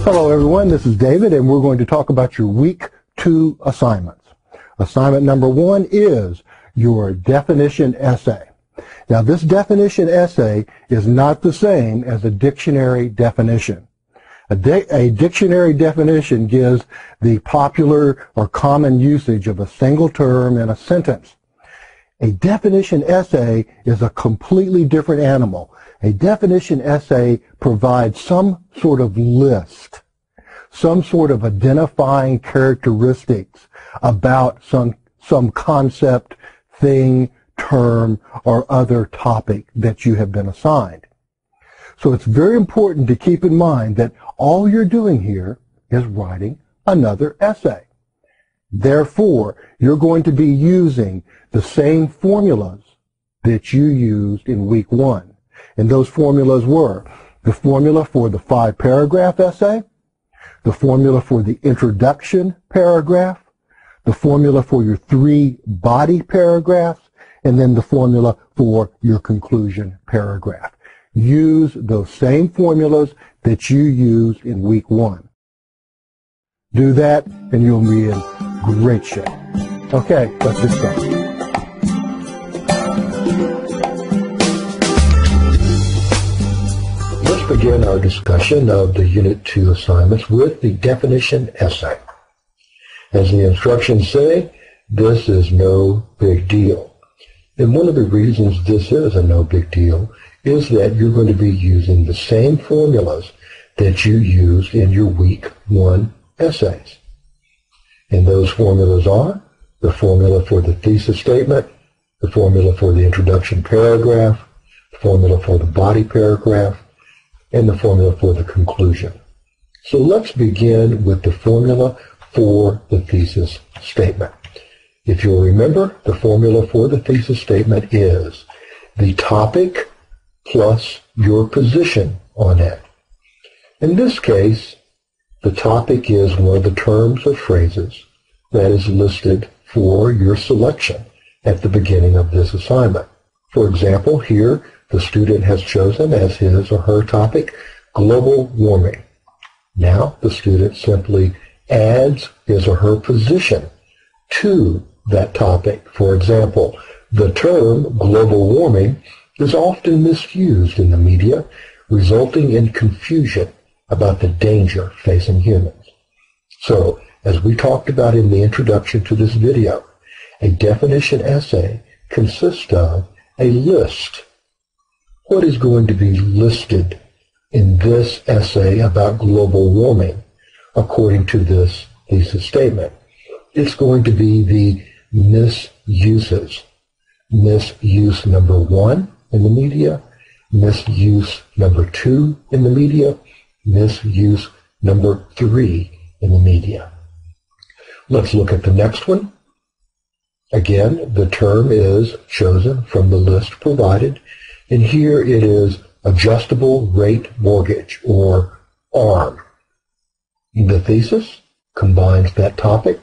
Hello everyone, this is David and we're going to talk about your week 2 assignments. Assignment number 1 is your definition essay. Now this definition essay is not the same as a dictionary definition. A dictionary definition gives the popular or common usage of a single term in a sentence. A definition essay is a completely different animal. A definition essay provides some sort of list, some sort of identifying characteristics about some concept, thing, term, or other topic that you have been assigned. So it's very important to keep in mind that all you're doing here is writing another essay. Therefore, you're going to be using the same formulas that you used in week 1. And those formulas were the formula for the 5-paragraph essay, the formula for the introduction paragraph, the formula for your 3 body paragraphs, and then the formula for your conclusion paragraph. Use those same formulas that you used in week 1. Do that and you'll be in great shape. Okay, let's get started. Let's begin our discussion of the Unit 2 assignments with the definition essay. As the instructions say, this is no big deal. And one of the reasons this is a no big deal is that you're going to be using the same formulas that you used in your week 1 essays. And those formulas are the formula for the thesis statement, the formula for the introduction paragraph, the formula for the body paragraph, and the formula for the conclusion. So let's begin with the formula for the thesis statement. If you'll remember, the formula for the thesis statement is the topic plus your position on it. In this case, the topic is one of the terms or phrases that is listed for your selection at the beginning of this assignment. For example, here the student has chosen as his or her topic global warming. Now the student simply adds his or her position to that topic. For example, the term global warming is often misused in the media, resulting in confusion about the danger facing humans. So, as we talked about in the introduction to this video, a definition essay consists of a list. What is going to be listed in this essay about global warming according to this thesis statement? It's going to be the misuses. Misuse number 1 in the media, misuse number 2 in the media, misuse number 3 in the media. Let's look at the next one. Again, the term is chosen from the list provided, and here it is adjustable rate mortgage, or ARM. The thesis combines that topic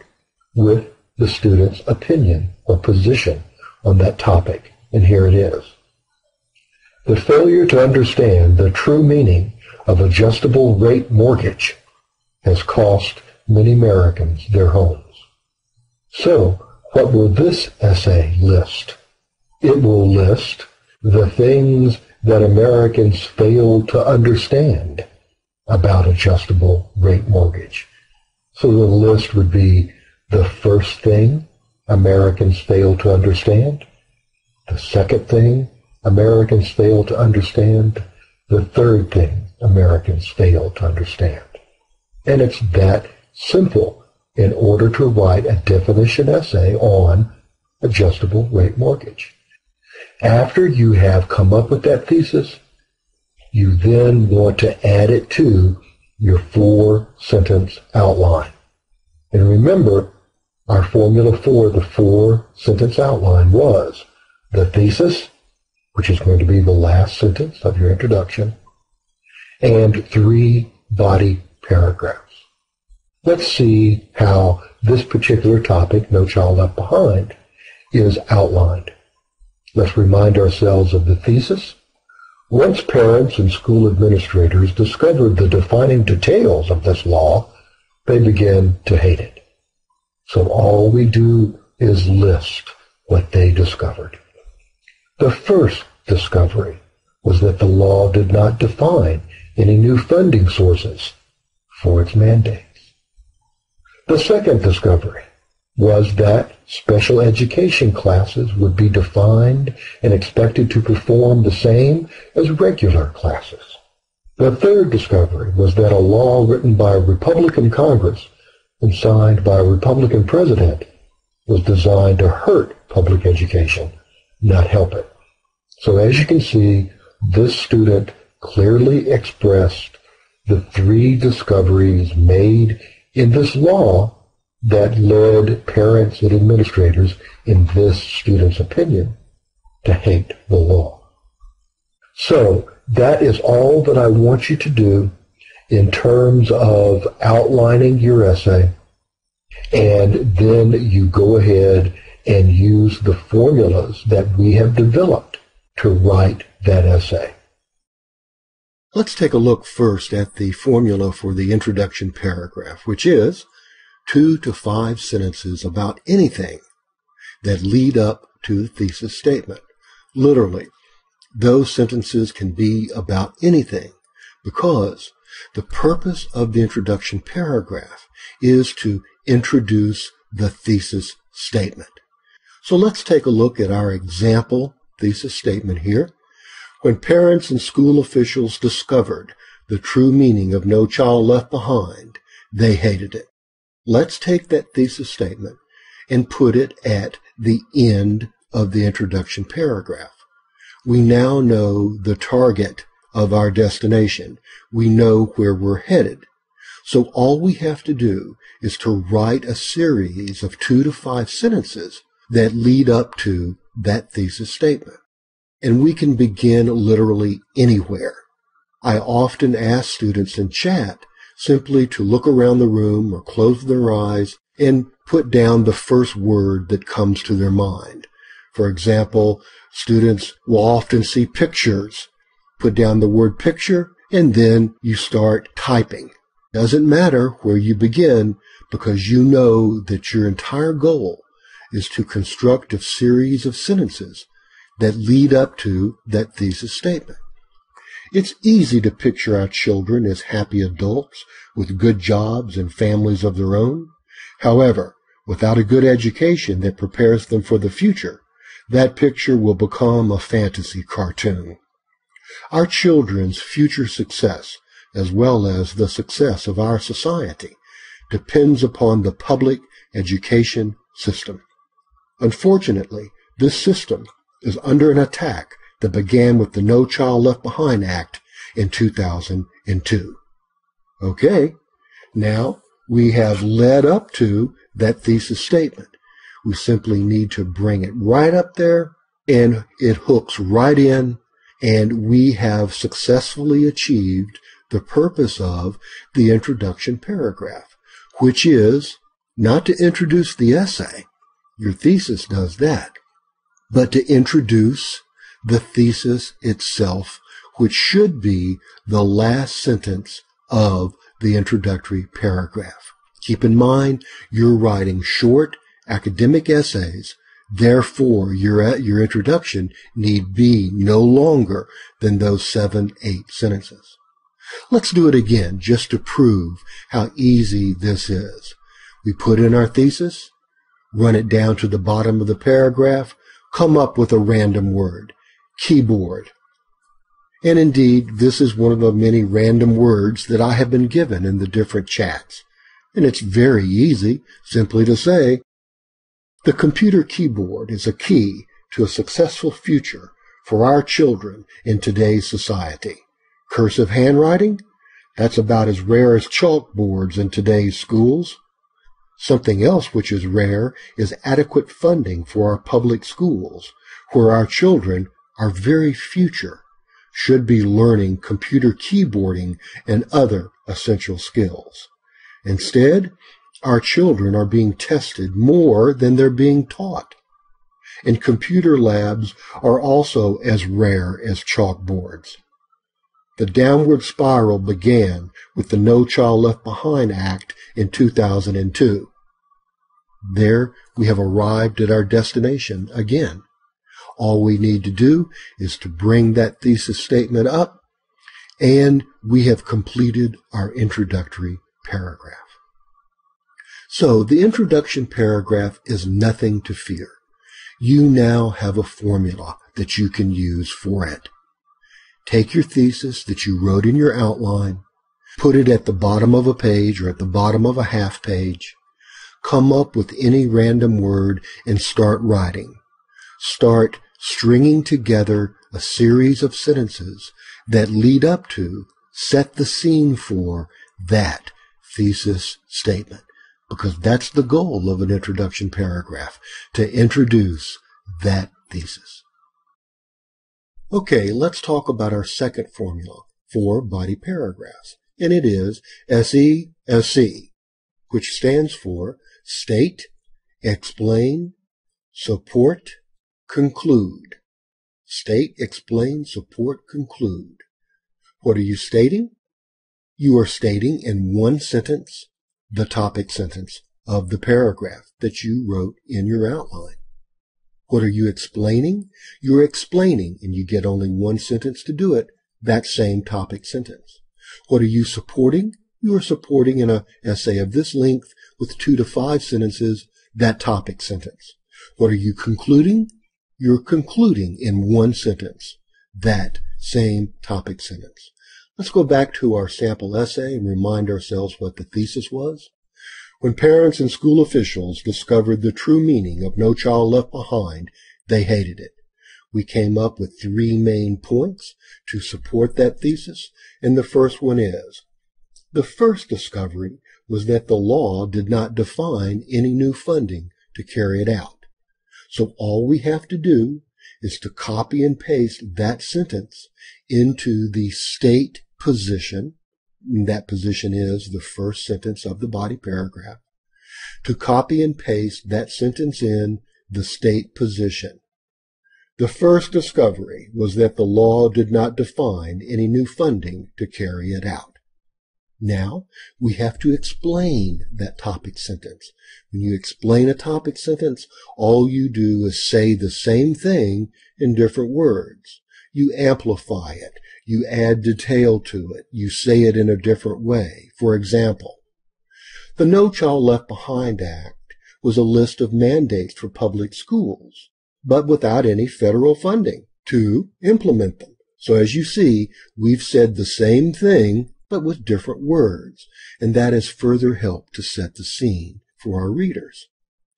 with the student's opinion or position on that topic, and here it is. The failure to understand the true meaning of adjustable rate mortgage has cost many Americans their homes. So, what will this essay list? It will list the things that Americans fail to understand about adjustable rate mortgage. So the list would be the first thing Americans fail to understand, the second thing Americans fail to understand, the third thing Americans fail to understand. And it's that simple in order to write a definition essay on adjustable rate mortgage. After you have come up with that thesis, you then want to add it to your 4-sentence outline. And remember, our formula for the 4-sentence outline was the thesis, which is going to be the last sentence of your introduction, and 3 body paragraphs. Let's see how this particular topic, No Child Left Behind, is outlined. Let's remind ourselves of the thesis. Once parents and school administrators discovered the defining details of this law, they began to hate it. So all we do is list what they discovered. The first discovery was that the law did not define any new funding sources for its mandates. The second discovery was that special education classes would be defined and expected to perform the same as regular classes. The third discovery was that a law written by a Republican Congress and signed by a Republican president was designed to hurt public education, not help it. So as you can see, this student clearly expressed the three discoveries made in this law that led parents and administrators, in this student's opinion, to hate the law. So that is all that I want you to do in terms of outlining your essay, and then you go ahead and use the formulas that we have developed to write that essay. Let's take a look first at the formula for the introduction paragraph, which is 2 to 5 sentences about anything that lead up to the thesis statement. Literally, those sentences can be about anything because the purpose of the introduction paragraph is to introduce the thesis statement. So let's take a look at our example thesis statement here. When parents and school officials discovered the true meaning of No Child Left Behind, they hated it. Let's take that thesis statement and put it at the end of the introduction paragraph. We now know the target of our destination. We know where we're headed. So all we have to do is to write a series of 2 to 5 sentences that lead up to that thesis statement. And we can begin literally anywhere. I often ask students in chat simply to look around the room or close their eyes and put down the first word that comes to their mind. For example, students will often see pictures. Put down the word picture, and then you start typing. Doesn't matter where you begin, because you know that your entire goal is to construct a series of sentences that lead up to that thesis statement. It's easy to picture our children as happy adults with good jobs and families of their own. However, without a good education that prepares them for the future, that picture will become a fantasy cartoon. Our children's future success, as well as the success of our society, depends upon the public education system. Unfortunately, this system is under an attack that began with the No Child Left Behind Act in 2002. Okay, now we have led up to that thesis statement. We simply need to bring it right up there, and it hooks right in, and we have successfully achieved the purpose of the introduction paragraph, which is not to introduce the essay. Your thesis does that, but to introduce the thesis itself, which should be the last sentence of the introductory paragraph. Keep in mind, you're writing short academic essays. Therefore, your introduction need be no longer than those 7-8 sentences. Let's do it again just to prove how easy this is. We put in our thesis, run it down to the bottom of the paragraph, come up with a random word, keyboard. And indeed, this is one of the many random words that I have been given in the different chats. And it's very easy simply to say, the computer keyboard is a key to a successful future for our children in today's society. Cursive handwriting? That's about as rare as chalkboards in today's schools. Something else which is rare is adequate funding for our public schools, where our children, our very future, should be learning computer keyboarding and other essential skills. Instead, our children are being tested more than they're being taught. and computer labs are also as rare as chalkboards. The downward spiral began with the No Child Left Behind Act in 2002. There we have arrived at our destination again. All we need to do is to bring that thesis statement up, and we have completed our introductory paragraph. So the introduction paragraph is nothing to fear. You now have a formula that you can use for it. Take your thesis that you wrote in your outline, put it at the bottom of a page or at the bottom of a half page, come up with any random word and start writing. Start stringing together a series of sentences that lead up to, set the scene for that thesis statement. Because that's the goal of an introduction paragraph, to introduce that thesis. Okay, let's talk about our second formula for body paragraphs, and it is SESC, which stands for State, Explain, Support, Conclude. State, explain, support, conclude. What are you stating? You are stating in one sentence the topic sentence of the paragraph that you wrote in your outline. What are you explaining? You're explaining, and you get only one sentence to do it, that same topic sentence. What are you supporting? You are supporting in an essay of this length with 2 to 5 sentences, that topic sentence. What are you concluding? You're concluding in one sentence that same topic sentence. Let's go back to our sample essay and remind ourselves what the thesis was. When parents and school officials discovered the true meaning of No Child Left Behind, they hated it. We came up with 3 main points to support that thesis, and the first one is, the first discovery was that the law did not define any new funding to carry it out. So all we have to do is to copy and paste that sentence into the state position. That position is the first sentence of the body paragraph. To copy and paste that sentence in the state position. The first discovery was that the law did not define any new funding to carry it out. Now, we have to explain that topic sentence. When you explain a topic sentence, all you do is say the same thing in different words. You amplify it. You add detail to it. You say it in a different way. For example, the No Child Left Behind Act was a list of mandates for public schools, but without any federal funding to implement them. So as you see, we've said the same thing, but with different words, and that has further helped to set the scene for our readers.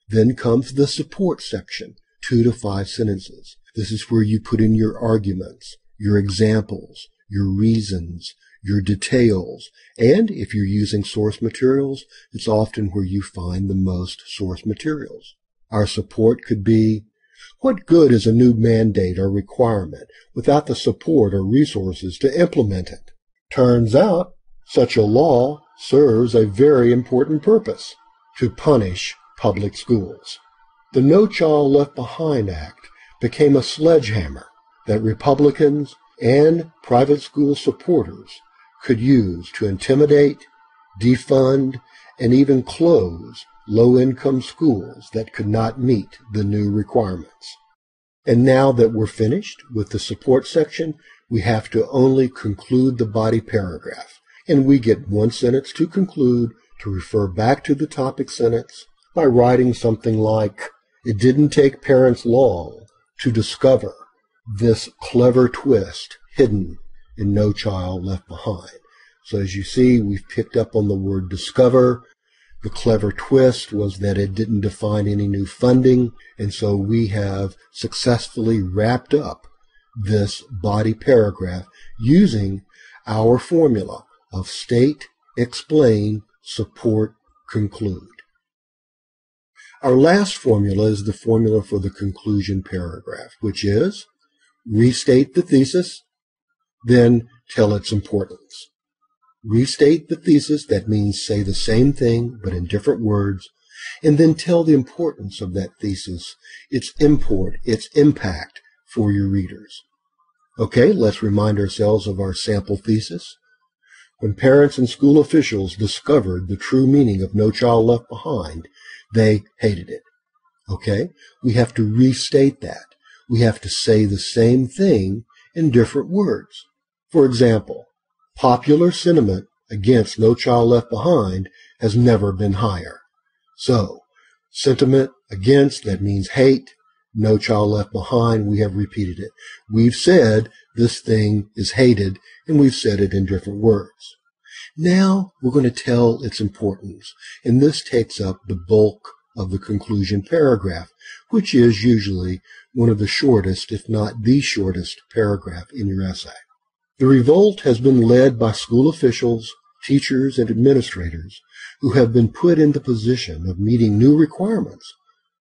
Then comes the support section, 2 to 5 sentences. This is where you put in your arguments, your examples, your reasons, your details, and if you're using source materials, it's often where you find the most source materials. Our support could be, what good is a new mandate or requirement without the support or resources to implement it? Turns out, such a law serves a very important purpose, to punish public schools. The No Child Left Behind Act became a sledgehammer that Republicans and private school supporters could use to intimidate, defund, and even close low-income schools that could not meet the new requirements. And now that we're finished with the support section, we have to only conclude the body paragraph, and we get one sentence to conclude to refer back to the topic sentence by writing something like, it didn't take parents long to discover this clever twist hidden in No Child Left Behind. So as you see, we've picked up on the word discover. The clever twist was that it didn't define any new funding, and so we have successfully wrapped up this body paragraph using our formula of state, explain, support, conclude. Our last formula is the formula for the conclusion paragraph, which is restate the thesis, then tell its importance. Restate the thesis, that means say the same thing but in different words, and then tell the importance of that thesis, its import, its impact for your readers. Okay, let's remind ourselves of our sample thesis. When parents and school officials discovered the true meaning of No Child Left Behind, they hated it. Okay, we have to restate that. We have to say the same thing in different words. For example, popular sentiment against No Child Left Behind has never been higher. So, sentiment against, that means hate. No Child Left Behind, we have repeated it. We've said this thing is hated, and we've said it in different words. Now we're going to tell its importance, and this takes up the bulk of the conclusion paragraph, which is usually one of the shortest, if not the shortest, paragraph in your essay. The revolt has been led by school officials, teachers, and administrators who have been put in the position of meeting new requirements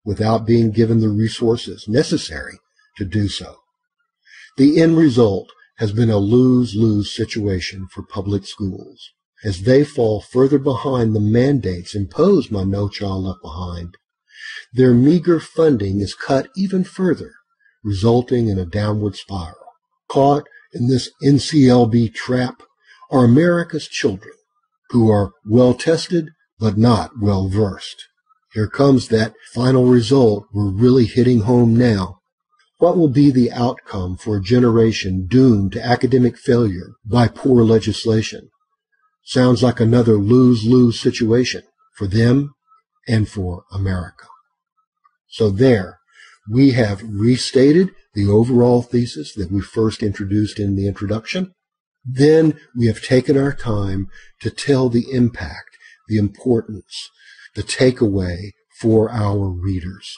without being given the resources necessary to do so. The end result has been a lose-lose situation for public schools, as they fall further behind the mandates imposed by No Child Left Behind. Their meager funding is cut even further, resulting in a downward spiral. Caught in this NCLB trap are America's children, who are well-tested but not well-versed. Here comes that final result we're really hitting home now. What will be the outcome for a generation doomed to academic failure by poor legislation? Sounds like another lose-lose situation for them and for America. So there, we have restated the overall thesis that we first introduced in the introduction. Then we have taken our time to tell the impact, the importance, the takeaway for our readers.